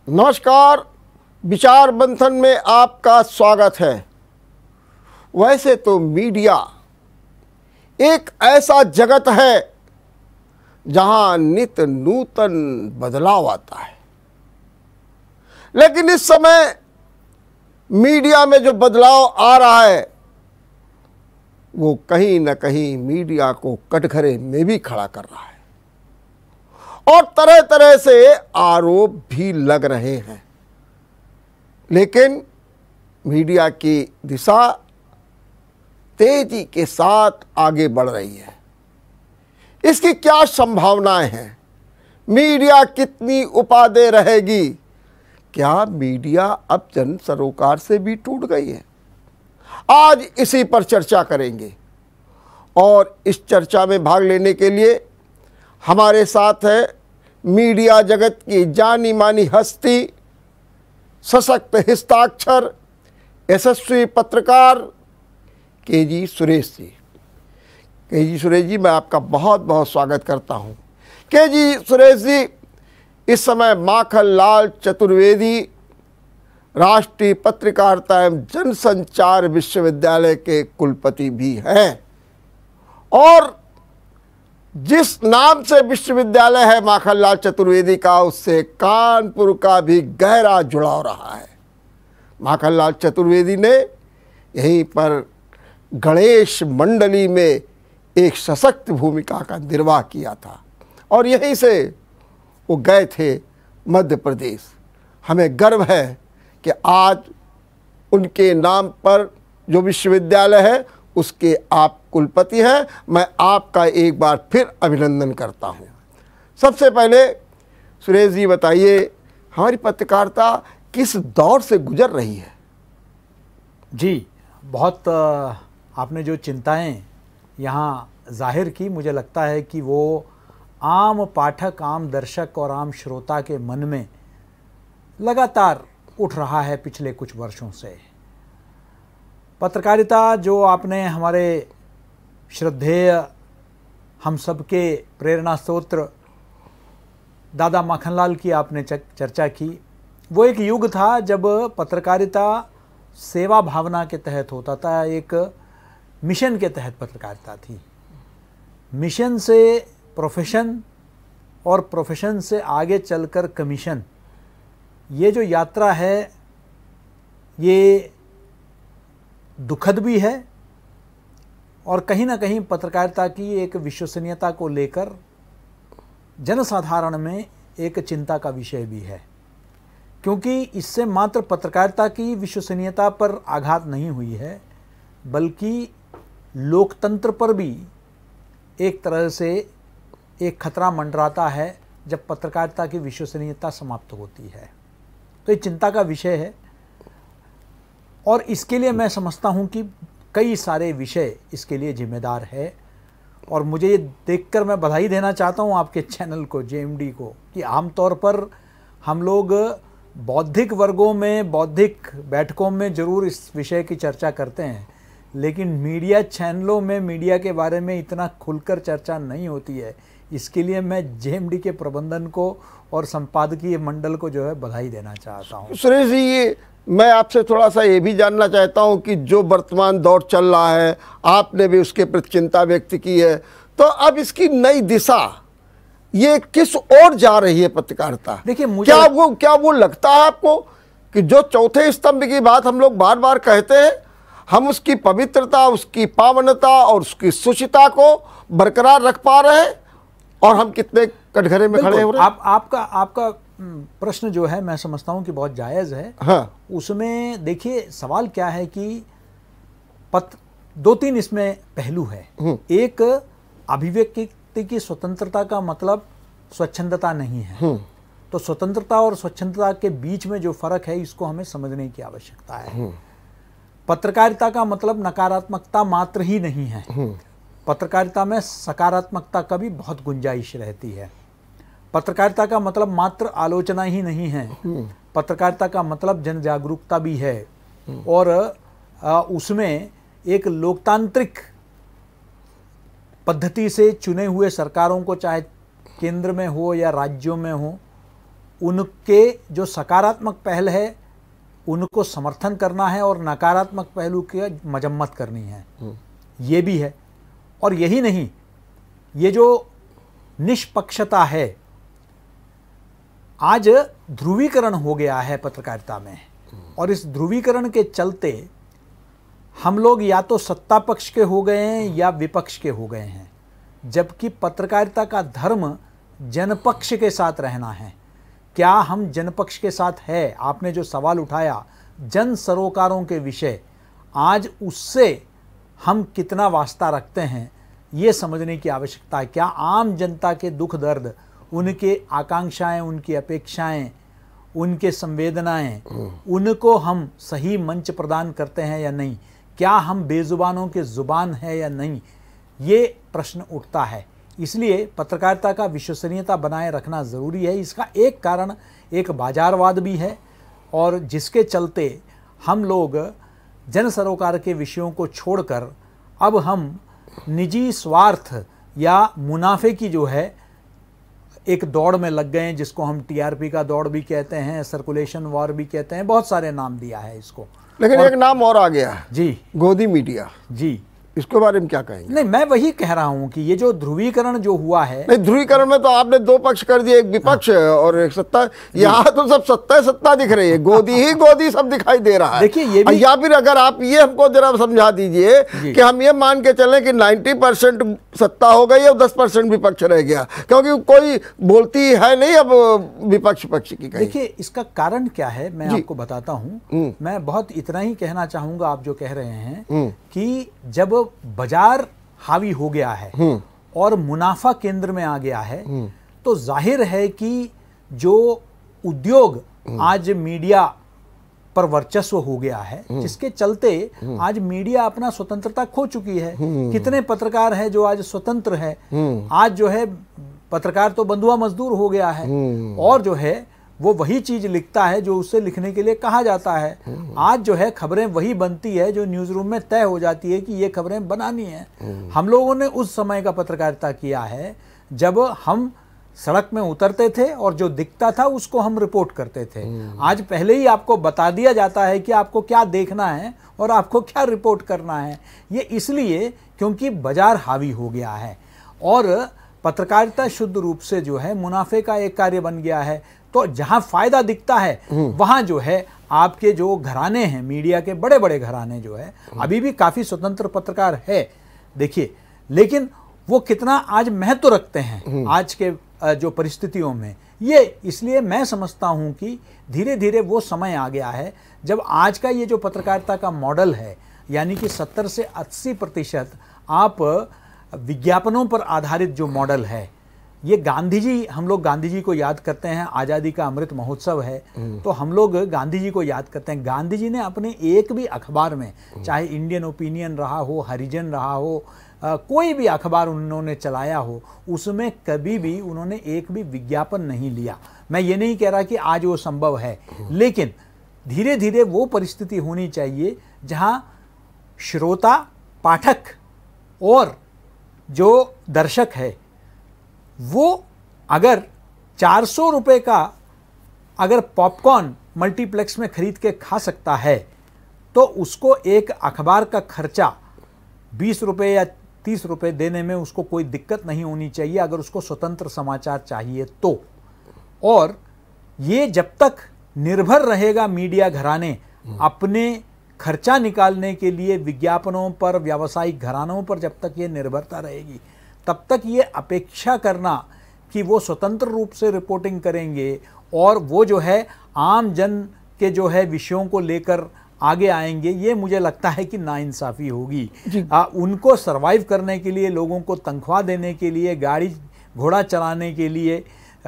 नमस्कार। विचार मंथन में आपका स्वागत है। वैसे तो मीडिया एक ऐसा जगत है जहां नित नूतन बदलाव आता है, लेकिन इस समय मीडिया में जो बदलाव आ रहा है वो कहीं न कहीं मीडिया को कटघरे में भी खड़ा कर रहा है और तरह तरह से आरोप भी लग रहे हैं। लेकिन मीडिया की दिशा तेजी के साथ आगे बढ़ रही है। इसकी क्या संभावनाएं हैं? मीडिया कितनी उपादेय रहेगी? क्या मीडिया अब जन सरोकार से भी टूट गई है? आज इसी पर चर्चा करेंगे और इस चर्चा में भाग लेने के लिए हमारे साथ है मीडिया जगत की जानी मानी हस्ती, सशक्त हस्ताक्षर, यशस्वी पत्रकार के.जी. सुरेश जी। के.जी. सुरेश जी, मैं आपका बहुत बहुत स्वागत करता हूं। के.जी. सुरेश जी इस समय माखनलाल चतुर्वेदी राष्ट्रीय पत्रकारिता एवं जनसंचार विश्वविद्यालय के कुलपति भी हैं और जिस नाम से विश्वविद्यालय है माखनलाल चतुर्वेदी का, उससे कानपुर का भी गहरा जुड़ाव रहा है। माखनलाल चतुर्वेदी ने यहीं पर गणेश मंडली में एक सशक्त भूमिका का निर्वाह किया था और यहीं से वो गए थे मध्य प्रदेश। हमें गर्व है कि आज उनके नाम पर जो विश्वविद्यालय है उसके आप कुलपति हैं। मैं आपका एक बार फिर अभिनंदन करता हूं। सबसे पहले सुरेश जी बताइए, हमारी पत्रकारिता किस दौर से गुजर रही है? जी, बहुत आपने जो चिंताएं यहाँ जाहिर की, मुझे लगता है कि वो आम पाठक, आम दर्शक और आम श्रोता के मन में लगातार उठ रहा है पिछले कुछ वर्षों से। पत्रकारिता जो आपने हमारे श्रद्धेय हम सबके प्रेरणा स्रोत्र दादा माखनलाल की आपने चर्चा की, वो एक युग था जब पत्रकारिता सेवा भावना के तहत होता था, एक मिशन के तहत पत्रकारिता थी। मिशन से प्रोफेशन और प्रोफेशन से आगे चलकर कमीशन, ये जो यात्रा है ये दुखद भी है और कहीं ना कहीं पत्रकारिता की एक विश्वसनीयता को लेकर जनसाधारण में एक चिंता का विषय भी है, क्योंकि इससे मात्र पत्रकारिता की विश्वसनीयता पर आघात नहीं हुई है, बल्कि लोकतंत्र पर भी एक तरह से एक खतरा मंडराता है जब पत्रकारिता की विश्वसनीयता समाप्त होती है। तो ये चिंता का विषय है और इसके लिए मैं समझता हूं कि कई सारे विषय इसके लिए जिम्मेदार है। और मुझे ये देखकर मैं बधाई देना चाहता हूं आपके चैनल को, जेएमडी को, कि आमतौर पर हम लोग बौद्धिक वर्गों में, बौद्धिक बैठकों में ज़रूर इस विषय की चर्चा करते हैं, लेकिन मीडिया चैनलों में मीडिया के बारे में इतना खुलकर चर्चा नहीं होती है। इसके लिए मैं जेएमडी के प्रबंधन को और संपादकीय मंडल को जो है बधाई देना चाहता हूँ। सुरेश जी, ये मैं आपसे थोड़ा सा ये भी जानना चाहता हूँ कि जो वर्तमान दौर चल रहा है, आपने भी उसके प्रति चिंता व्यक्त की है, तो अब इसकी नई दिशा ये किस ओर जा रही है पत्रकारिता? देखिए, मुझे क्या वो लगता है आपको कि जो चौथे स्तंभ की बात हम लोग बार बार कहते हैं, हम उसकी पवित्रता, उसकी पावनता और उसकी शुचिता को बरकरार रख पा रहे हैं और हम कितने कटघरे में खड़े हो रहे हैं? आपका प्रश्न जो है मैं समझता हूं कि बहुत जायज़ है। हाँ। उसमें देखिए सवाल क्या है कि दो तीन इसमें पहलू है। एक, अभिव्यक्ति की स्वतंत्रता का मतलब स्वच्छंदता नहीं है। तो स्वतंत्रता और स्वच्छंदता के बीच में जो फर्क है इसको हमें समझने की आवश्यकता है। पत्रकारिता का मतलब नकारात्मकता मात्र ही नहीं है, पत्रकारिता में सकारात्मकता का भी बहुत गुंजाइश रहती है। पत्रकारिता का मतलब मात्र आलोचना ही नहीं है, पत्रकारिता का मतलब जन जागरूकता भी है और उसमें एक लोकतांत्रिक पद्धति से चुने हुए सरकारों को, चाहे केंद्र में हो या राज्यों में हो, उनके जो सकारात्मक पहल है उनको समर्थन करना है और नकारात्मक पहलू की मजम्मत करनी है, ये भी है। और यही नहीं, ये जो निष्पक्षता है, आज ध्रुवीकरण हो गया है पत्रकारिता में, और इस ध्रुवीकरण के चलते हम लोग या तो सत्ता पक्ष के हो गए हैं या विपक्ष के हो गए हैं, जबकि पत्रकारिता का धर्म जनपक्ष के साथ रहना है। क्या हम जनपक्ष के साथ है? आपने जो सवाल उठाया जन सरोकारों के विषय, आज उससे हम कितना वास्ता रखते हैं ये समझने की आवश्यकता है। क्या आम जनता के दुख दर्द, उनके आकांक्षाएं, उनकी अपेक्षाएं, उनके संवेदनाएं, उनको हम सही मंच प्रदान करते हैं या नहीं? क्या हम बेजुबानों के जुबान है या नहीं? ये प्रश्न उठता है। इसलिए पत्रकारिता का विश्वसनीयता बनाए रखना ज़रूरी है। इसका एक कारण एक बाजारवाद भी है, और जिसके चलते हम लोग जन सरोकार के विषयों को छोड़कर अब हम निजी स्वार्थ या मुनाफे की जो है एक दौड़ में लग गए हैं, जिसको हम टीआरपी का दौड़ भी कहते हैं, सर्कुलेशन वॉर भी कहते हैं, बहुत सारे नाम दिया है इसको। लेकिन एक नाम और आ गया जी, गोदी मीडिया जी, इसके बारे में क्या कहेंगे? नहीं, मैं वही कह रहा हूं कि ये जो ध्रुवीकरण जो हुआ है, नहीं, ध्रुवीकरण में तो आपने दो पक्ष कर दिए, एक विपक्ष और एक सत्ता। यहाँ तो सब सत्ता सत्ता दिख रही है, गोदी ही गोदी सब दिखाई दे रहा है। देखिए ये भी, या फिर अगर आप ये हमको जरा समझा दीजिए कि हम ये मान के चलें कि 90% सत्ता हो गई और 10% विपक्ष रह गया, क्योंकि कोई बोलती है नहीं अब विपक्ष पक्ष की। देखिए इसका कारण क्या है, मैं आपको बताता हूँ। मैं बहुत इतना ही कहना चाहूंगा, आप जो कह रहे हैं कि जब बाजार हावी हो गया है और मुनाफा केंद्र में आ गया है, तो जाहिर है कि जो उद्योग आज मीडिया पर वर्चस्व हो गया है, जिसके चलते आज मीडिया अपना स्वतंत्रता खो चुकी है। कितने पत्रकार हैं जो आज स्वतंत्र है? आज जो है पत्रकार तो बंधुआ मजदूर हो गया है, और जो है वो वही चीज लिखता है जो उससे लिखने के लिए कहा जाता है। आज जो है खबरें वही बनती है जो न्यूज रूम में तय हो जाती है कि ये खबरें बनानी है। हम लोगों ने उस समय का पत्रकारिता किया है जब हम सड़क में उतरते थे और जो दिखता था उसको हम रिपोर्ट करते थे। आज पहले ही आपको बता दिया जाता है कि आपको क्या देखना है और आपको क्या रिपोर्ट करना है। ये इसलिए क्योंकि बाजार हावी हो गया है और पत्रकारिता शुद्ध रूप से जो है मुनाफे का एक कार्य बन गया है। तो जहां फायदा दिखता है वहां जो है आपके जो घराने हैं, मीडिया के बड़े बड़े घराने जो है, अभी भी काफी स्वतंत्र पत्रकार है देखिए, लेकिन वो कितना आज महत्व रखते हैं आज के जो परिस्थितियों में। ये इसलिए मैं समझता हूं कि धीरे धीरे वो समय आ गया है जब आज का ये जो पत्रकारिता का मॉडल है, यानी कि 70 से 80% आप विज्ञापनों पर आधारित जो मॉडल है, ये गांधी जी, हम लोग गांधी जी को याद करते हैं, आज़ादी का अमृत महोत्सव है तो हम लोग गांधी जी को याद करते हैं। गांधी जी ने अपने एक भी अखबार में, चाहे इंडियन ओपिनियन रहा हो, हरिजन रहा हो, कोई भी अखबार उन्होंने चलाया हो, उसमें कभी भी उन्होंने एक भी विज्ञापन नहीं लिया। मैं ये नहीं कह रहा कि आज वो संभव है, लेकिन धीरे धीरे वो परिस्थिति होनी चाहिए जहां श्रोता, पाठक और जो दर्शक है वो अगर 400 रुपये का अगर पॉपकॉर्न मल्टीप्लेक्स में खरीद के खा सकता है तो उसको एक अखबार का खर्चा 20 रुपये या 30 रुपये देने में उसको कोई दिक्कत नहीं होनी चाहिए, अगर उसको स्वतंत्र समाचार चाहिए तो। और ये जब तक निर्भर रहेगा मीडिया घराने अपने खर्चा निकालने के लिए विज्ञापनों पर, व्यावसायिक घरानों पर, जब तक ये निर्भरता रहेगी तब तक ये अपेक्षा करना कि वो स्वतंत्र रूप से रिपोर्टिंग करेंगे और वो जो है आम जन के जो है विषयों को लेकर आगे आएंगे, ये मुझे लगता है कि नाइंसाफ़ी होगी। उनको सरवाइव करने के लिए, लोगों को तनख्वाह देने के लिए, गाड़ी घोड़ा चलाने के लिए,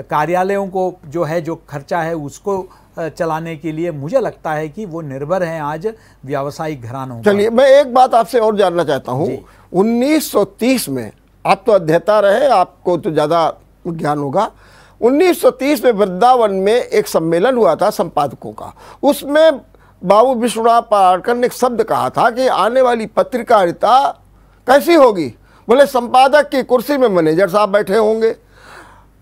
कार्यालयों को जो है जो खर्चा है उसको चलाने के लिए, मुझे लगता है कि वो निर्भर हैं आज व्यावसायिक घरानों। चलिए, मैं एक बात आपसे और जानना चाहता हूँ। 1930 में, आप तो अध्येता रहे, आपको तो ज़्यादा ज्ञान होगा, 1930 में वृंदावन में एक सम्मेलन हुआ था संपादकों का। उसमें बाबू विश्वनाथ पारकर ने एक शब्द कहा था कि आने वाली पत्रकारिता कैसी होगी। बोले संपादक की कुर्सी में मैनेजर साहब बैठे होंगे,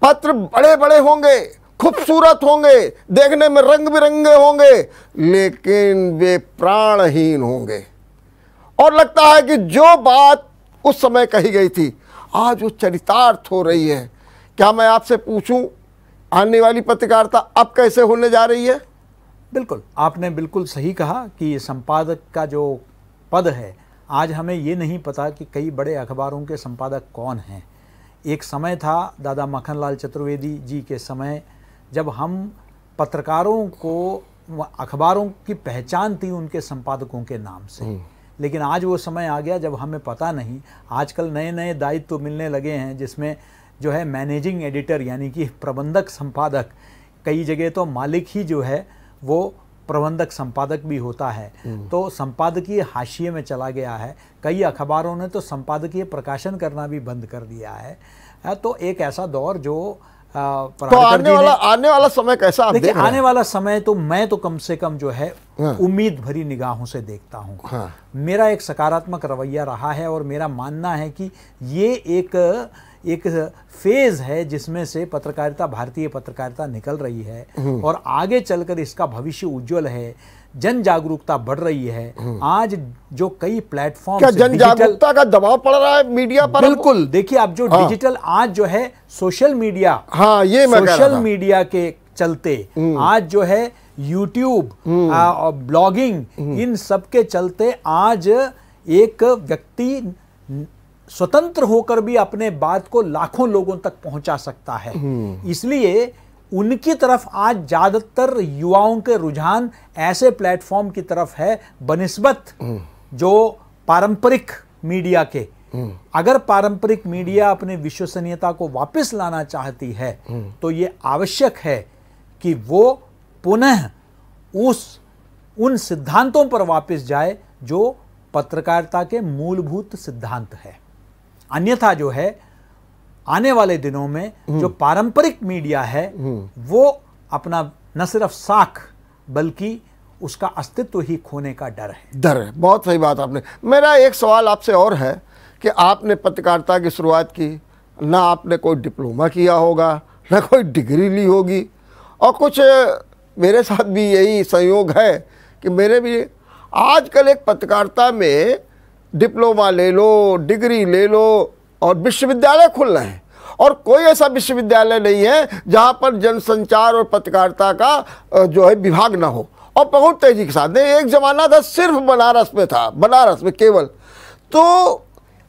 पत्र बड़े बड़े होंगे, खूबसूरत होंगे, देखने में रंग बिरंगे होंगे, लेकिन वे प्राणहीन होंगे। और लगता है कि जो बात उस समय कही गई थी आज वो चरितार्थ हो रही है। क्या मैं आपसे पूछूं, आने वाली पत्रकारिता अब कैसे होने जा रही है? बिल्कुल, आपने बिल्कुल सही कहा कि संपादक का जो पद है, आज हमें ये नहीं पता कि कई बड़े अखबारों के संपादक कौन हैं। एक समय था दादा माखनलाल चतुर्वेदी जी के समय, जब हम पत्रकारों को, अखबारों की पहचान थी उनके संपादकों के नाम से। लेकिन आज वो समय आ गया जब हमें पता नहीं, आजकल नए नए दायित्व तो मिलने लगे हैं, जिसमें जो है मैनेजिंग एडिटर यानी कि प्रबंधक संपादक, कई जगह तो मालिक ही जो है वो प्रबंधक संपादक भी होता है। तो संपादकीय हाशिए में चला गया है। कई अखबारों ने तो संपादकीय प्रकाशन करना भी बंद कर दिया है। तो एक ऐसा दौर जो तो आने वाला समय कैसा आप देख रहे हैं? आने वाला समय तो मैं तो कम से कम जो है उम्मीद भरी निगाहों से देखता हूँ। मेरा एक सकारात्मक रवैया रहा है और मेरा मानना है कि ये एक फेज है जिसमें से पत्रकारिता, भारतीय पत्रकारिता निकल रही है और आगे चलकर इसका भविष्य उज्जवल है। जन जागरूकता बढ़ रही है। आज जो कई प्लेटफॉर्म, क्या जन जागरूकता का दबाव पड़ रहा है मीडिया पर? बिल्कुल, देखिए अब जो डिजिटल आज जो है सोशल मीडिया, ये मैं सोशल मीडिया के चलते आज जो है यूट्यूब और ब्लॉगिंग, इन सब के चलते आज एक व्यक्ति स्वतंत्र होकर भी अपने बात को लाखों लोगों तक पहुंचा सकता है। इसलिए उनकी तरफ आज ज्यादातर युवाओं के रुझान ऐसे प्लेटफॉर्म की तरफ है बनिस्बत जो पारंपरिक मीडिया के। अगर पारंपरिक मीडिया अपने विश्वसनीयता को वापस लाना चाहती है तो ये आवश्यक है कि वो पुनः उन सिद्धांतों पर वापस जाए जो पत्रकारिता के मूलभूत सिद्धांत है। अन्यथा जो है आने वाले दिनों में जो पारंपरिक मीडिया है वो अपना न सिर्फ साख बल्कि उसका अस्तित्व ही खोने का डर है। बहुत सही बात आपने। मेरा एक सवाल आपसे और है कि आपने पत्रकारिता की शुरुआत की, ना आपने कोई डिप्लोमा किया होगा, ना कोई डिग्री ली होगी, और कुछ मेरे साथ भी यही संयोग है कि मेरे भी आजकल एक पत्रकारिता में डिप्लोमा ले लो, डिग्री ले लो, और विश्वविद्यालय खुल रहे हैं, और कोई ऐसा विश्वविद्यालय नहीं है जहां पर जनसंचार और पत्रकारिता का जो है विभाग ना हो, और बहुत तेजी के साथ। एक जमाना था सिर्फ बनारस में था, बनारस में केवल। तो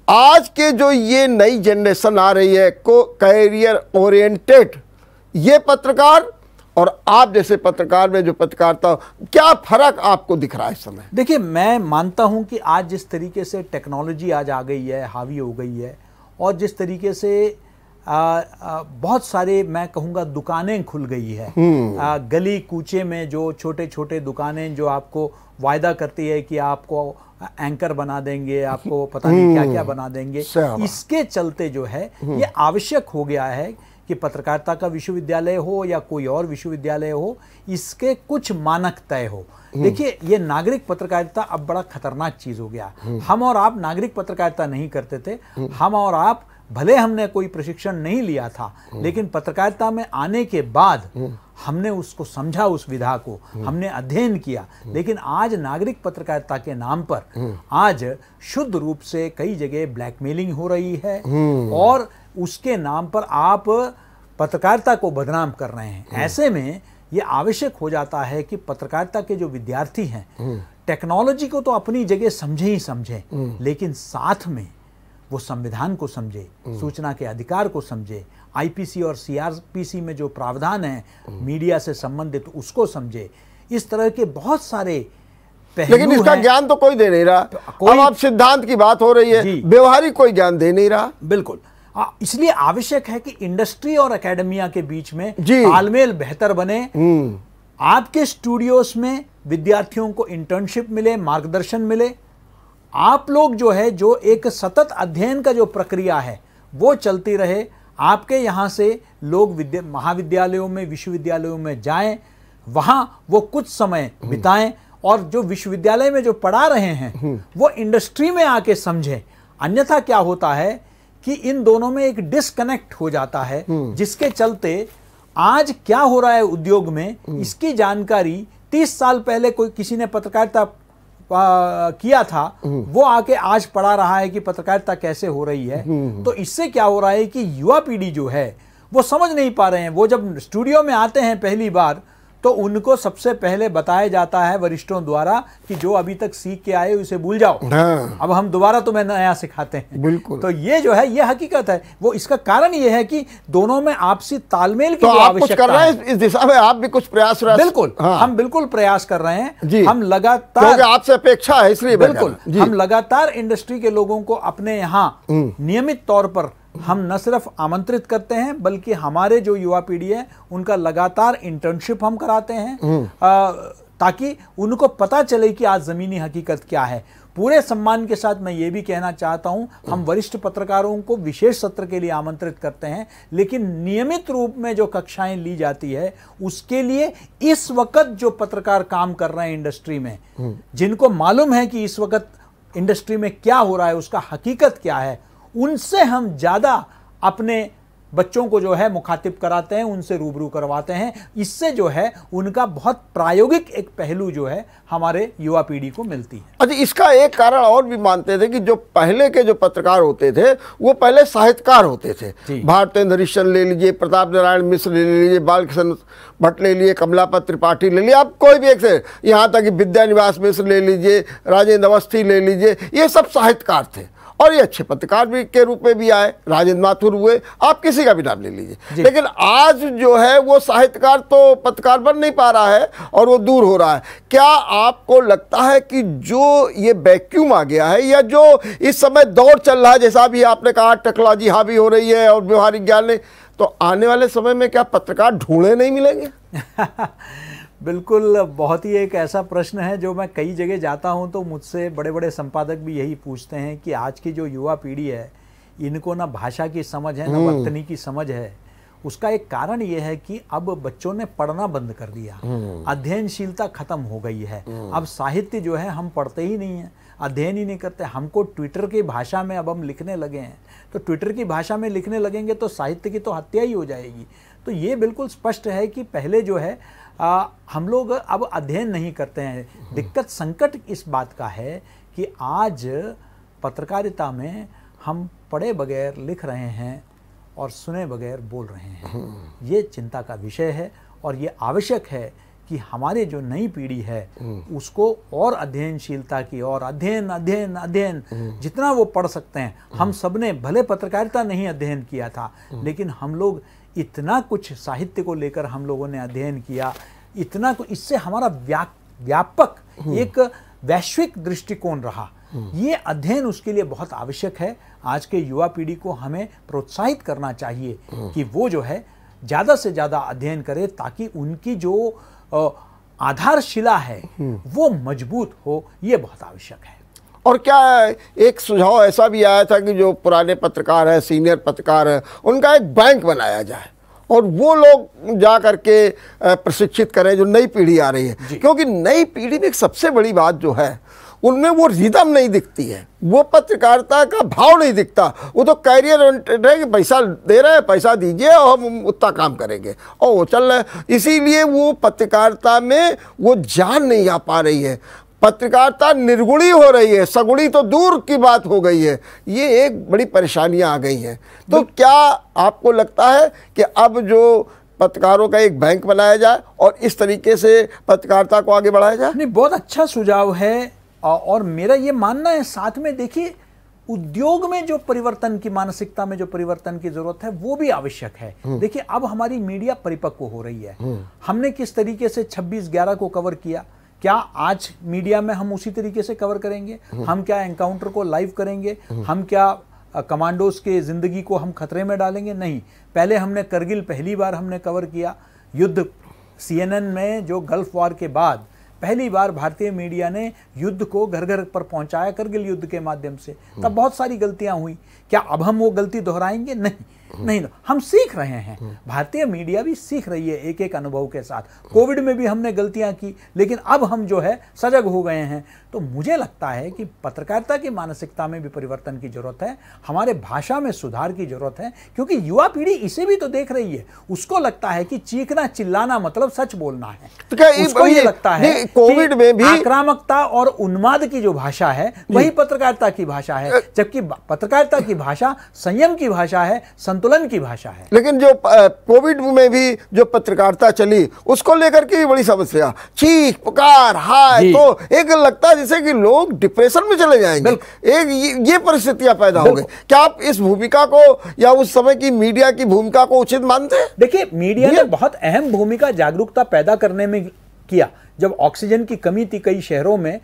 आज के जो ये नई जनरेशन आ रही है को कैरियर ओरिएंटेड ये पत्रकार और आप जैसे पत्रकार में जो पत्रकारिता, क्या फर्क आपको दिख रहा है इस समय? देखिए, मैं मानता हूं कि आज जिस तरीके से टेक्नोलॉजी आज आ गई है, हावी हो गई है, और जिस तरीके से बहुत सारे मैं कहूँगा दुकानें खुल गई है। गली कूचे में जो छोटे छोटे दुकानें जो आपको वायदा करती है कि आपको एंकर बना देंगे, आपको पता नहीं क्या क्या बना देंगे, इसके चलते जो है ये आवश्यक हो गया है कि पत्रकारिता का विश्वविद्यालय हो या कोई और विश्वविद्यालय हो, इसके कुछ मानक तय हो। देखिए, ये नागरिक पत्रकारिता अब बड़ा खतरनाक चीज हो गया। हम और आप नागरिक पत्रकारिता नहीं करते थे। हम और आप भले हमने कोई प्रशिक्षण नहीं लिया था, लेकिन पत्रकारिता में आने के बाद हमने उसको समझा, उस विधा को हमने अध्ययन किया। लेकिन आज नागरिक पत्रकारिता के नाम पर आज शुद्ध रूप से कई जगह ब्लैकमेलिंग हो रही है और उसके नाम पर आप पत्रकारिता को बदनाम कर रहे हैं। ऐसे में यह आवश्यक हो जाता है कि पत्रकारिता के जो विद्यार्थी हैं टेक्नोलॉजी को तो अपनी जगह समझे ही समझे, लेकिन साथ में वो संविधान को समझे, सूचना के अधिकार को समझे, आईपीसी और सीआरपीसी में जो प्रावधान है मीडिया से संबंधित उसको समझे। इस तरह के बहुत सारे पहलू लेकिन इसका ज्ञान तो कोई दे नहीं रहा। अब आप सिद्धांत की बात हो रही है, व्यवहारिक कोई ज्ञान दे नहीं रहा। बिल्कुल, इसलिए आवश्यक है कि इंडस्ट्री और एकेडमिया के बीच में तालमेल बेहतर बने। आपके स्टूडियोज में विद्यार्थियों को इंटर्नशिप मिले, मार्गदर्शन मिले। आप लोग जो है जो एक सतत अध्ययन का जो प्रक्रिया है वो चलती रहे। आपके यहाँ से लोग महाविद्यालयों में, विश्वविद्यालयों में जाएं, वहां वो कुछ समय बिताएं और जो विश्वविद्यालय में जो पढ़ा रहे हैं वो इंडस्ट्री में आके समझें। अन्यथा क्या होता है कि इन दोनों में एक डिस्कनेक्ट हो जाता है, जिसके चलते आज क्या हो रहा है उद्योग में, इसकी जानकारी 30 साल पहले कोई किसी ने पत्रकारिता किया था, वो आके आज पढ़ा रहा है कि पत्रकारिता कैसे हो रही है। तो इससे क्या हो रहा है कि युवा पीढ़ी जो है वो समझ नहीं पा रहे हैं। वो जब स्टूडियो में आते हैं पहली बार तो उनको सबसे पहले बताया जाता है वरिष्ठों द्वारा कि जो अभी तक सीख के आए उसे भूल जाओ, अब हम दोबारा तुम्हें नया सिखाते हैं। बिल्कुल। तो ये जो है ये हकीकत है। वो इसका कारण ये है कि दोनों में आपसी तालमेल की तो जो आप कुछ कर आवश्यकता रहे है। हैं इस दिशा में, आप भी कुछ प्रयास बिल्कुल, हम बिल्कुल प्रयास कर रहे हैं जी। हम लगातार, क्योंकि आपसे अपेक्षा है इसलिए बिल्कुल हम लगातार इंडस्ट्री के लोगों को अपने यहाँ नियमित तौर पर हम न सिर्फ आमंत्रित करते हैं बल्कि हमारे जो युवा पीढ़ी है उनका लगातार इंटर्नशिप हम कराते हैं ताकि उनको पता चले कि आज जमीनी हकीकत क्या है। पूरे सम्मान के साथ मैं ये भी कहना चाहता हूं, हम वरिष्ठ पत्रकारों को विशेष सत्र के लिए आमंत्रित करते हैं, लेकिन नियमित रूप में जो कक्षाएं ली जाती है उसके लिए इस वक्त जो पत्रकार काम कर रहे हैं इंडस्ट्री में, जिनको मालूम है कि इस वक्त इंडस्ट्री में क्या हो रहा है, उसका हकीकत क्या है, उनसे हम ज्यादा अपने बच्चों को जो है मुखातिब कराते हैं, उनसे रूबरू करवाते हैं। इससे जो है उनका बहुत प्रायोगिक एक पहलू जो है हमारे युवा पीढ़ी को मिलती है। अच्छा, इसका एक कारण और भी मानते थे कि जो पहले के जो पत्रकार होते थे वो पहले साहित्यकार होते थे। भारतेंद्र हरिश्चंद्र ले लीजिए, प्रताप नारायण मिश्र ले लीजिए, बालकृष्ण भट्ट ले लीजिए, कमलापत त्रिपाठी ले लीजिए, आप कोई भी एक से, यहाँ तक कि विद्यानिवास मिश्र ले लीजिए, राजेंद्र अवस्थी ले लीजिए, ये सब साहित्यकार थे और ये अच्छे पत्रकार भी के रूप में भी आए। राजेंद्र माथुर हुए, आप किसी का भी नाम ले लीजिए। लेकिन आज जो है वो साहित्यकार तो पत्रकार बन नहीं पा रहा है और वो दूर हो रहा है। क्या आपको लगता है कि जो ये वैक्यूम आ गया है या जो इस समय दौर चल रहा है, जैसा भी आपने कहा टेक्नोलॉजी हावी हो रही है और व्यवहारिक ज्ञान नहीं, तो आने वाले समय में क्या पत्रकार ढूंढे नहीं मिलेंगे? बिल्कुल, बहुत ही एक ऐसा प्रश्न है जो मैं कई जगह जाता हूं तो मुझसे बड़े बड़े संपादक भी यही पूछते हैं कि आज की जो युवा पीढ़ी है इनको ना भाषा की समझ है ना वर्तनी की समझ है। उसका एक कारण ये है कि अब बच्चों ने पढ़ना बंद कर दिया, अध्ययनशीलता खत्म हो गई है। अब साहित्य जो है हम पढ़ते ही नहीं है, अध्ययन ही नहीं करते। हमको ट्विटर की भाषा में अब हम लिखने लगे हैं, तो ट्विटर की भाषा में लिखने लगेंगे तो साहित्य की तो हत्या ही हो जाएगी। तो ये बिल्कुल स्पष्ट है कि पहले जो है हम लोग अब अध्ययन नहीं करते हैं। दिक्कत संकट इस बात का है कि आज पत्रकारिता में हम पढ़े बगैर लिख रहे हैं और सुने बगैर बोल रहे हैं। ये चिंता का विषय है और ये आवश्यक है कि हमारे जो नई पीढ़ी है उसको और अध्ययनशीलता की और अध्ययन अध्ययन अध्ययन जितना वो पढ़ सकते हैं। हम सबने भले पत्रकारिता नहीं अध्ययन किया था, लेकिन हम लोग इतना कुछ साहित्य को लेकर हम लोगों ने अध्ययन किया, इतना कुछ, इससे हमारा व्यापक एक वैश्विक दृष्टिकोण रहा। ये अध्ययन उसके लिए बहुत आवश्यक है। आज के युवा पीढ़ी को हमें प्रोत्साहित करना चाहिए कि वो जो है ज़्यादा से ज़्यादा अध्ययन करे ताकि उनकी जो आधारशिला है वो मजबूत हो। ये बहुत आवश्यक है। और क्या एक सुझाव ऐसा भी आया था कि जो पुराने पत्रकार हैं, सीनियर पत्रकार हैं, उनका एक बैंक बनाया जाए और वो लोग जा करके प्रशिक्षित करें जो नई पीढ़ी आ रही है। क्योंकि नई पीढ़ी में एक सबसे बड़ी बात जो है उनमें वो रिदम नहीं दिखती है, वो पत्रकारिता का भाव नहीं दिखता। वो तो कैरियर ओरिएंटेड है कि पैसा दे रहे हैं, पैसा दीजिए और हम उतना काम करेंगे और वो चल रहा है। इसीलिए वो पत्रकारिता में वो जान नहीं आ पा रही है। पत्रकारिता निर्गुणी हो रही है, सगुणी तो दूर की बात हो गई है। ये एक बड़ी परेशानियां आ गई हैं। तो क्या आपको लगता है कि अब जो पत्रकारों का एक बैंक बनाया जाए और इस तरीके से पत्रकारिता को आगे बढ़ाया जाए? नहीं, बहुत अच्छा सुझाव है और मेरा ये मानना है। साथ में देखिए, उद्योग में जो परिवर्तन की, मानसिकता में जो परिवर्तन की जरूरत है वो भी आवश्यक है। देखिए, अब हमारी मीडिया परिपक्व हो रही है। हमने किस तरीके से 26/11 को कवर किया, क्या आज मीडिया में हम उसी तरीके से कवर करेंगे? हम क्या एनकाउंटर को लाइव करेंगे? हम क्या कमांडोज के जिंदगी को हम खतरे में डालेंगे? नहीं। पहले हमने करगिल पहली बार हमने कवर किया, युद्ध CNN में जो गल्फ वॉर के बाद पहली बार भारतीय मीडिया ने युद्ध को घर घर पर पहुंचाया करगिल युद्ध के माध्यम से। तब बहुत सारी गलतियां हुई, क्या अब हम वो गलती दोहराएंगे? नहीं, हम सीख रहे हैं। भारतीय मीडिया भी सीख रही है एक एक अनुभव के साथ। कोविड में भी हमने गलतियां की, लेकिन अब हम जो है सजग हो गए हैं। तो मुझे लगता है कि पत्रकारिता की मानसिकता में भी परिवर्तन की जरूरत है, हमारे भाषा में सुधार की जरूरत है, क्योंकि युवा पीढ़ी इसे भी तो देख रही है। उसको लगता है कि चीखना चिल्लाना मतलब सच बोलना है। तो क्या उसको ये लगता है कोविड में भी आक्रामकता और उन्माद की जो भाषा है वही पत्रकारिता की भाषा है, जबकि पत्रकारिता की भाषा संयम की भाषा है, संतुलन की भाषा है। लेकिन जो कोविड में भी जो पत्रकारिता चली उसको लेकर के बड़ी समस्या, चीख पुकार हाय, तो एक लगता है जैसे कि लोग डिप्रेशन में चले जाएंगे, एक ये परिस्थितियां पैदा हो गई। क्या आप इस भूमिका को या उस समय की मीडिया की भूमिका को उचित मानते हैं? देखिए, मीडिया ने बहुत अहम भूमिका जागरूकता पैदा करने में किया। जब ऑक्सीजन की कमी थी कई शहरों में,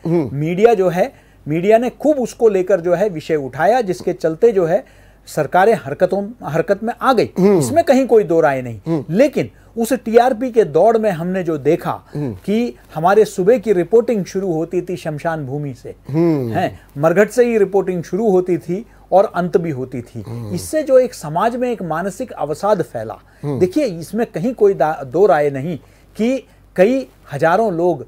मीडिया ने खूब उसको लेकर जो है विषय उठाया, जिसके चलते जो है सरकारें हरकत में आ गई, इसमें कहीं कोई दो राय नहीं। लेकिन उस टीआरपी के दौड़ में हमने जो देखा कि हमारे सुबह की रिपोर्टिंग शुरू होती थी शमशान भूमि से, हैं मरघट से ही रिपोर्टिंग शुरू होती थी और अंत भी होती थी। इससे जो एक समाज में एक मानसिक अवसाद फैला। देखिए, इसमें कहीं कोई दो राय नहीं कि कई हजारों लोग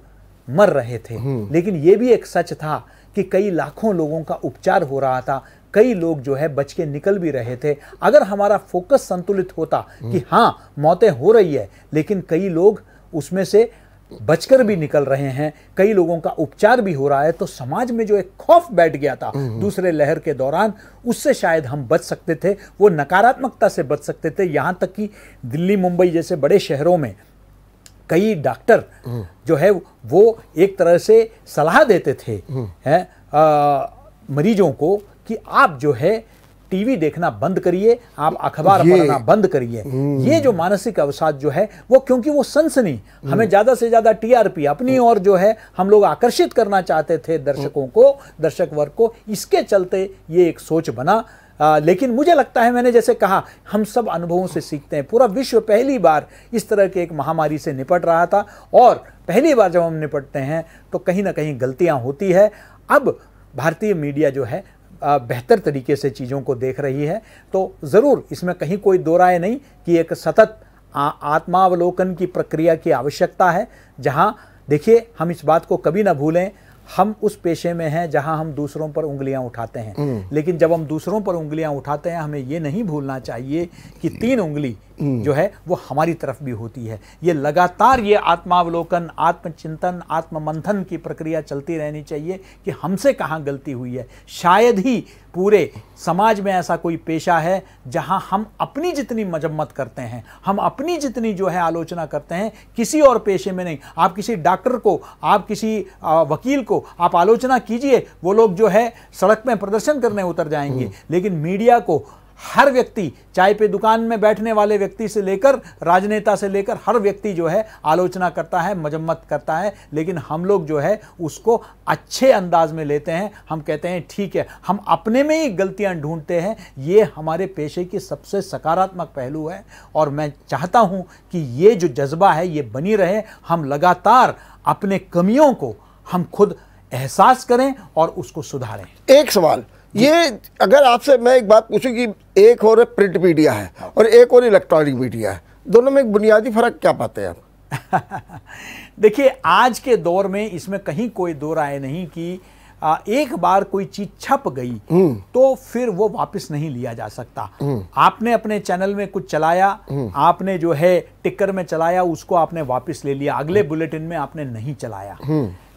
मर रहे थे, लेकिन यह भी एक सच था कि कई लाखों लोगों का उपचार हो रहा था, कई लोग जो है बच के निकल भी रहे थे। अगर हमारा फोकस संतुलित होता कि हाँ मौतें हो रही है, लेकिन कई लोग उसमें से बचकर भी निकल रहे हैं, कई लोगों का उपचार भी हो रहा है, तो समाज में जो एक खौफ बैठ गया था दूसरे लहर के दौरान, उससे शायद हम बच सकते थे, वो नकारात्मकता से बच सकते थे। यहां तक कि दिल्ली मुंबई जैसे बड़े शहरों में कई डॉक्टर जो है वो एक तरह से सलाह देते थे मरीजों को कि आप जो है टीवी देखना बंद करिए, आप अखबार पढ़ना बंद करिए। ये जो मानसिक अवसाद जो है वो, क्योंकि वो सनसनी, हमें ज्यादा से ज्यादा टीआरपी अपनी ओर जो है हम लोग आकर्षित करना चाहते थे दर्शकों को, दर्शक वर्ग को, इसके चलते ये एक सोच बना। लेकिन मुझे लगता है, मैंने जैसे कहा, हम सब अनुभवों से सीखते हैं। पूरा विश्व पहली बार इस तरह के एक महामारी से निपट रहा था, और पहली बार जब हम निपटते हैं तो कहीं ना कहीं गलतियां होती है। अब भारतीय मीडिया जो है बेहतर तरीके से चीज़ों को देख रही है, तो ज़रूर इसमें कहीं कोई दो राय नहीं कि एक सतत आत्मावलोकन की प्रक्रिया की आवश्यकता है। जहां देखिए, हम इस बात को कभी ना भूलें, हम उस पेशे में हैं जहां हम दूसरों पर उंगलियां उठाते हैं, लेकिन जब हम दूसरों पर उंगलियां उठाते हैं, हमें ये नहीं भूलना चाहिए कि 3 उंगली जो है वो हमारी तरफ भी होती है। ये लगातार ये आत्मावलोकन, आत्मचिंतन, आत्ममंथन की प्रक्रिया चलती रहनी चाहिए कि हमसे कहाँ गलती हुई है। शायद ही पूरे समाज में ऐसा कोई पेशा है जहां हम अपनी जितनी मजम्मत करते हैं, हम अपनी जितनी जो है आलोचना करते हैं, किसी और पेशे में नहीं। आप किसी डॉक्टर को, आप किसी वकील को आप आलोचना कीजिए, वो लोग जो है सड़क में प्रदर्शन करने उतर जाएंगे। लेकिन मीडिया को हर व्यक्ति, चाय पे दुकान में बैठने वाले व्यक्ति से लेकर राजनेता से लेकर हर व्यक्ति जो है आलोचना करता है, मजम्मत करता है, लेकिन हम लोग जो है उसको अच्छे अंदाज में लेते हैं। हम कहते हैं ठीक है, हम अपने में ही गलतियां ढूंढते हैं। ये हमारे पेशे की सबसे सकारात्मक पहलू है, और मैं चाहता हूं कि ये जो जज्बा है ये बनी रहे। हम लगातार अपने कमियों को हम खुद एहसास करें और उसको सुधारें। एक सवाल ये, अगर आपसे मैं एक बात पूछूं कि एक और प्रिंट मीडिया है और एक और इलेक्ट्रॉनिक मीडिया है, दोनों में एक बुनियादी फर्क क्या पाते हैं आप? देखिए, आज के दौर में इसमें कहीं कोई दो राय नहीं कि एक बार कोई चीज छप गई तो फिर वो वापस नहीं लिया जा सकता। आपने अपने चैनल में कुछ चलाया, आपने जो है टिक्कर में चलाया, उसको आपने वापस ले लिया, अगले बुलेटिन में आपने नहीं चलाया।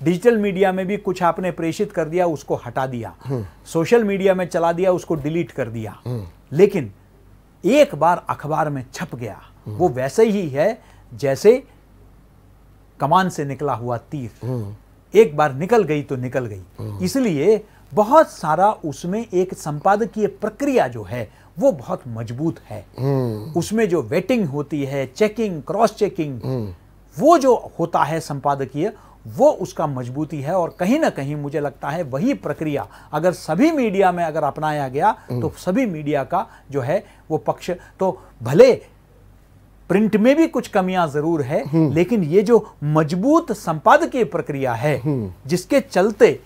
डिजिटल मीडिया में भी कुछ आपने प्रेषित कर दिया, उसको हटा दिया, सोशल मीडिया में चला दिया, उसको डिलीट कर दिया। लेकिन एक बार अखबार में छप गया, वो वैसे ही है जैसे कमान से निकला हुआ तीर, एक बार निकल गई तो निकल गई। इसलिए बहुत सारा उसमें एक संपादकीय प्रक्रिया जो है वो बहुत मजबूत है। उसमें जो वेटिंग होती है, चेकिंग, क्रॉस चेकिंग, वो जो होता है संपादकीय, वो उसका मजबूती है। और कहीं ना कहीं मुझे लगता है वही प्रक्रिया अगर सभी मीडिया में अगर अपनाया गया तो सभी मीडिया का जो है वो पक्ष, तो भले प्रिंट में भी कुछ कमियां जरूर है, लेकिन ये जो मजबूत संपादकीय प्रक्रिया है जिसके चलते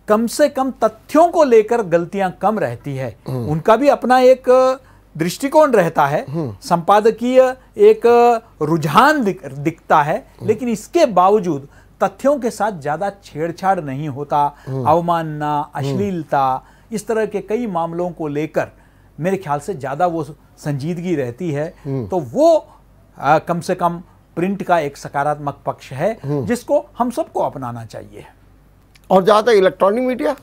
कम से कम तथ्यों को लेकर गलतियां कम रहती है, उनका भी अपना एक दृष्टिकोण रहता है, संपादकीय एक रुझान दिखता है, लेकिन इसके बावजूद तथ्यों के साथ ज्यादा छेड़छाड़ नहीं होता, अवमानना, अश्लीलता, इस तरह के कई मामलों को लेकर मेरे ख्याल से ज्यादा वो संजीदगी रहती है। तो वो कम से कम प्रिंट का एक सकारात्मक पक्ष है जिसको हम सबको अपनाना चाहिए। और जहां तक इलेक्ट्रॉनिक मीडिया,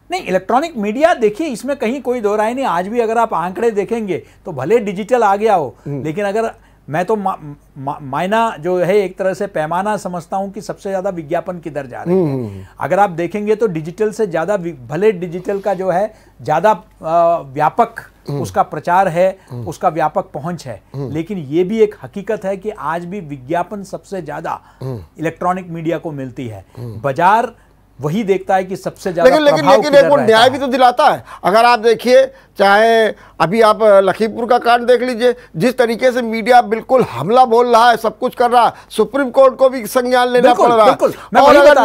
नहीं, इलेक्ट्रॉनिक मीडिया देखिए, इसमें कहीं कोई दो राय नहीं। आज भी अगर आप आंकड़े देखेंगे तो भले डिजिटल आ गया हो, लेकिन अगर मैं तो मायना जो है एक तरह से पैमाना समझता हूं कि सबसे ज्यादा विज्ञापन किधर जा रहे हैं। अगर आप देखेंगे तो डिजिटल से ज्यादा, भले डिजिटल का जो है ज्यादा व्यापक उसका प्रचार है, उसका व्यापक पहुंच है, लेकिन ये भी एक हकीकत है कि आज भी विज्ञापन सबसे ज्यादा इलेक्ट्रॉनिक मीडिया को मिलती है। बाजार वही देखता है कि सबसे ज्यादा लेकिन एक वो न्याय भी तो दिलाता है। अगर आप देखिए, चाहे अभी आप लखीमपुर का कांड देख लीजिए, जिस तरीके से मीडिया बिल्कुल हमला बोल रहा है, सब कुछ कर रहा है, सुप्रीम कोर्ट को भी संज्ञान लेना पड़ रहा है। और अगर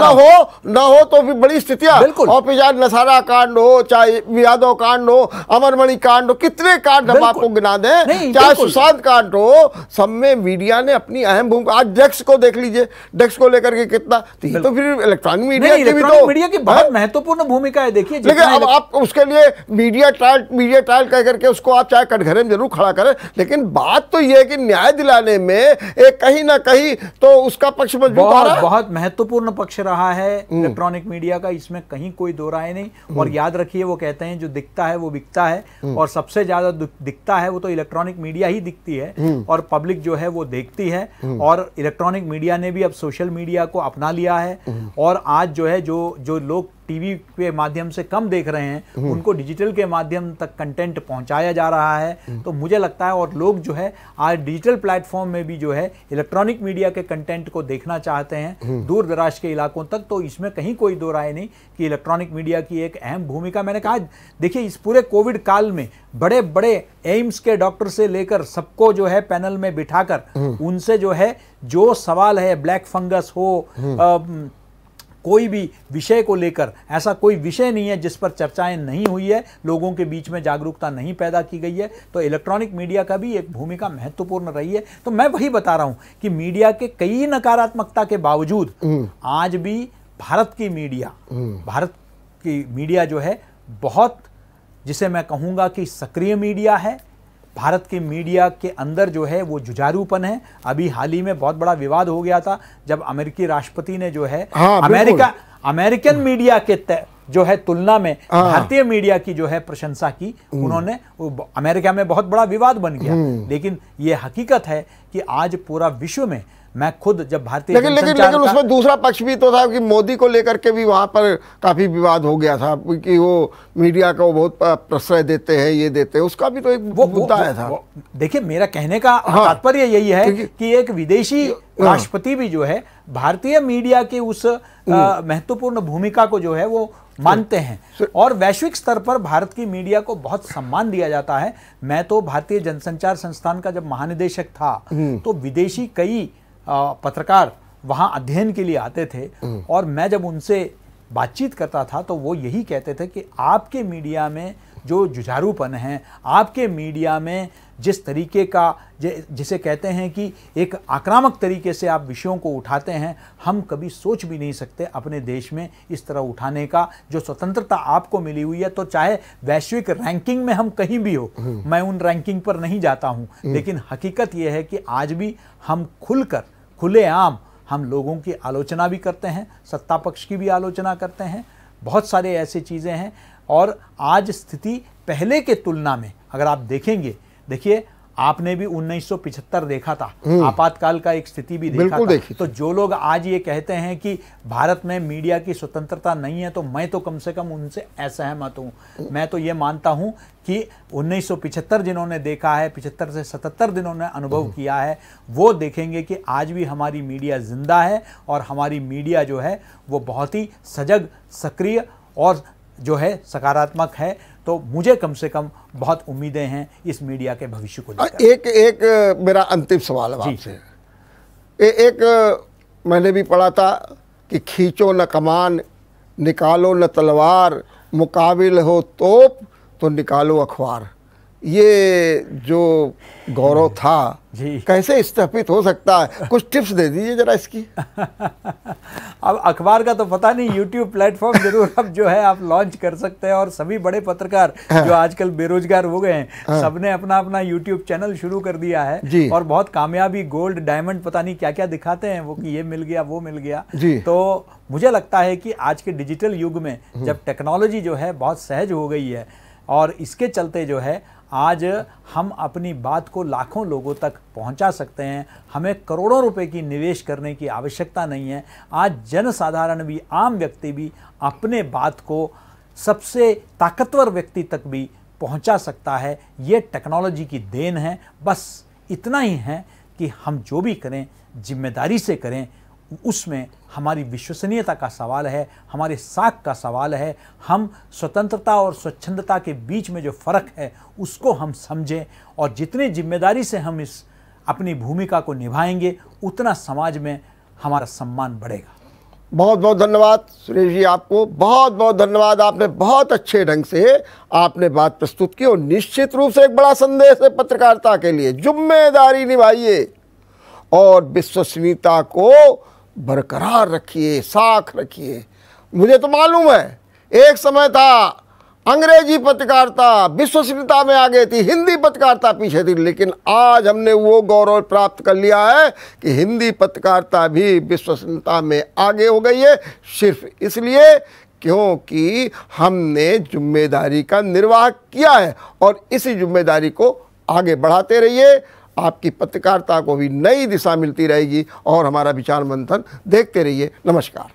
न हो तो भी बड़ी स्थितियां, और फिर चाहे नसारा कांड हो, चाहे यादव कांड हो, अमरमणि कांड हो, कितने कांड हम आपको गिना दें, चाहे सुशांत कांड हो, सब में मीडिया ने अपनी अहम भूमिका। आज डेस्क को देख लीजिए, डेस्क को लेकर के कितना, तो फिर इलेक्ट्रॉनिक मीडिया की बहुत महत्वपूर्ण भूमिका है। देखिए, लेकिन अब आप उसके लिए मीडिया ट्रायल कह करके उसको आप चाहे कटघरे में जरूर खड़ा करें, लेकिन बात तो यह है कि न्याय दिलाने में एक कहीं ना कहीं तो उसका पक्ष मजबूत आ रहा है। बहुत महत्वपूर्ण पक्ष रहा है इलेक्ट्रॉनिक मीडिया का, इसमें कहीं कोई दो राय नहीं। और याद रखिए, वो कहते हैं जो दिखता है वो बिकता है, और सबसे ज्यादा दिखता है वो तो इलेक्ट्रॉनिक मीडिया ही दिखती है, और पब्लिक जो है वो देखती है। और इलेक्ट्रॉनिक मीडिया ने भी अब सोशल मीडिया को अपना लिया है, और आज जो है जो लोग टीवी के माध्यम से कम देख रहे हैं, उनको डिजिटल के माध्यम तक कंटेंट पहुंचाया जा रहा है। तो मुझे लगता है, और लोग जो है आज डिजिटल प्लेटफॉर्म में भी जो है इलेक्ट्रॉनिक मीडिया के कंटेंट को देखना चाहते हैं, दूर दराज के इलाकों तक। तो इसमें कहीं कोई दो राय नहीं कि इलेक्ट्रॉनिक मीडिया की एक अहम भूमिका। मैंने कहा, देखिए, इस पूरे कोविड काल में बड़े बड़े एम्स के डॉक्टर से लेकर सबको जो है पैनल में बिठाकर उनसे जो है जो सवाल है, ब्लैक फंगस हो, कोई भी विषय को लेकर, ऐसा कोई विषय नहीं है जिस पर चर्चाएं नहीं हुई है, लोगों के बीच में जागरूकता नहीं पैदा की गई है। तो इलेक्ट्रॉनिक मीडिया का भी एक भूमिका महत्वपूर्ण रही है। तो मैं वही बता रहा हूं कि मीडिया के कई नकारात्मकता के बावजूद आज भी भारत की मीडिया जो है बहुत, जिसे मैं कहूंगा कि सक्रिय मीडिया है। भारत के मीडिया के अंदर जो है वो जुझारूपन है। अभी हाल ही में बहुत बड़ा विवाद हो गया था जब अमेरिकी राष्ट्रपति ने जो है अमेरिकन मीडिया के जो है तुलना में भारतीय मीडिया की जो है प्रशंसा की। उन्होंने, अमेरिका में बहुत बड़ा विवाद बन गया, लेकिन ये हकीकत है कि आज पूरा विश्व में, मैं खुद जब भारतीय लेकिन उसमें दूसरा पक्ष भी तो था कि मोदी को लेकर के भी वहां पर काफी विवाद हो गया था कि वो मीडिया को बहुत प्रश्रय देते हैं, ये देते हैं, उसका भी तो एक मुद्दा आया था। देखिए, मेरा कहने का तात्पर्य यही है कि एक विदेशी राष्ट्रपति भी जो है भारतीय मीडिया की उस महत्वपूर्ण भूमिका को जो है वो मानते हैं, और वैश्विक स्तर पर भारत की मीडिया को बहुत सम्मान दिया जाता है। मैं तो भारतीय जनसंचार संस्थान का जब महानिदेशक था तो विदेशी कई पत्रकार वहां अध्ययन के लिए आते थे, और मैं जब उनसे बातचीत करता था तो वो यही कहते थे कि आपके मीडिया में जो जुझारूपन है, आपके मीडिया में जिस तरीके का, जिसे कहते हैं कि एक आक्रामक तरीके से आप विषयों को उठाते हैं, हम कभी सोच भी नहीं सकते अपने देश में इस तरह उठाने का। जो स्वतंत्रता आपको मिली हुई है, तो चाहे वैश्विक रैंकिंग में हम कहीं भी हो, मैं उन रैंकिंग पर नहीं जाता हूं, लेकिन हकीकत यह है कि आज भी हम खुलेआम हम लोगों की आलोचना भी करते हैं, सत्ता पक्ष की भी आलोचना करते हैं, बहुत सारे ऐसी चीज़ें हैं। और आज स्थिति पहले के तुलना में अगर आप देखेंगे, देखिए, आपने भी 1975 देखा था, आपातकाल का एक स्थिति भी देखा था। तो जो लोग आज ये कहते हैं कि भारत में मीडिया की स्वतंत्रता नहीं है, तो मैं तो कम से कम उनसे असहमत हूं। मैं तो ये मानता हूं कि 1975 जिन्होंने देखा है, 75 से 77 जिन्होंने अनुभव किया है, वो देखेंगे कि आज भी हमारी मीडिया जिंदा है, और हमारी मीडिया जो है वो बहुत ही सजग, सक्रिय और जो है सकारात्मक है। तो मुझे कम से कम बहुत उम्मीदें हैं इस मीडिया के भविष्य को लेकर। एक मेरा अंतिम सवाल है आपसे। एक मैंने भी पढ़ा था कि खींचो न कमान, निकालो न तलवार, मुकाबिल हो तोप तो निकालो अखबार। ये जो गौरव था जी। कैसे स्थापित हो सकता है? कुछ टिप्स दे दीजिए जरा इसकी। अब अखबार का तो पता नहीं, यूट्यूब प्लेटफॉर्म जरूर अब जो है आप लॉन्च कर सकते हैं। और सभी बड़े पत्रकार जो आजकल बेरोजगार हो गए हैं, सबने अपना अपना यूट्यूब चैनल शुरू कर दिया है और बहुत कामयाबी, गोल्ड, डायमंड, पता नहीं क्या क्या दिखाते हैं वो, कि ये मिल गया वो मिल गया। तो मुझे लगता है कि आज के डिजिटल युग में जब टेक्नोलॉजी जो है बहुत सहज हो गई है, और इसके चलते जो है आज हम अपनी बात को लाखों लोगों तक पहुंचा सकते हैं। हमें करोड़ों रुपए की निवेश करने की आवश्यकता नहीं है। आज जनसाधारण भी, आम व्यक्ति भी अपने बात को सबसे ताकतवर व्यक्ति तक भी पहुंचा सकता है। ये टेक्नोलॉजी की देन है। बस इतना ही है कि हम जो भी करें जिम्मेदारी से करें। उसमें हमारी विश्वसनीयता का सवाल है, हमारे साख का सवाल है। हम स्वतंत्रता और स्वच्छंदता के बीच में जो फ़र्क है उसको हम समझें, और जितनी जिम्मेदारी से हम इस अपनी भूमिका को निभाएंगे उतना समाज में हमारा सम्मान बढ़ेगा। बहुत बहुत धन्यवाद सुरेश जी, आपको बहुत बहुत धन्यवाद। आपने बहुत अच्छे ढंग से आपने बात प्रस्तुत की, और निश्चित रूप से एक बड़ा संदेश है पत्रकारिता के लिए। जिम्मेदारी निभाइए और विश्वसनीयता को बरकरार रखिए, साख रखिए। मुझे तो मालूम है एक समय था अंग्रेजी पत्रकारिता विश्वसनीयता में आगे थी, हिंदी पत्रकारिता पीछे थी, लेकिन आज हमने वो गौरव प्राप्त कर लिया है कि हिंदी पत्रकारिता भी विश्वसनीयता में आगे हो गई है। सिर्फ इसलिए क्योंकि हमने जिम्मेदारी का निर्वाह किया है, और इसी जिम्मेदारी को आगे बढ़ाते रहिए। आपकी पत्रकारिता को भी नई दिशा मिलती रहेगी, और हमारा विचार मंथन देखते रहिए। नमस्कार।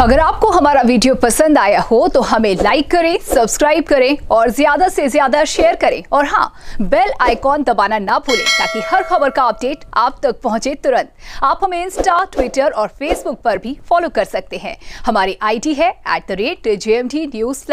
अगर आपको हमारा वीडियो पसंद आया हो तो हमें लाइक करें, सब्सक्राइब करें और ज्यादा से ज्यादा शेयर करें। और हाँ, बेल आइकॉन दबाना ना भूलें ताकि हर खबर का अपडेट आप तक पहुंचे तुरंत। आप हमें इंस्टा, ट्विटर और फेसबुक पर भी फॉलो कर सकते हैं। हमारी आईडी है @JMT News।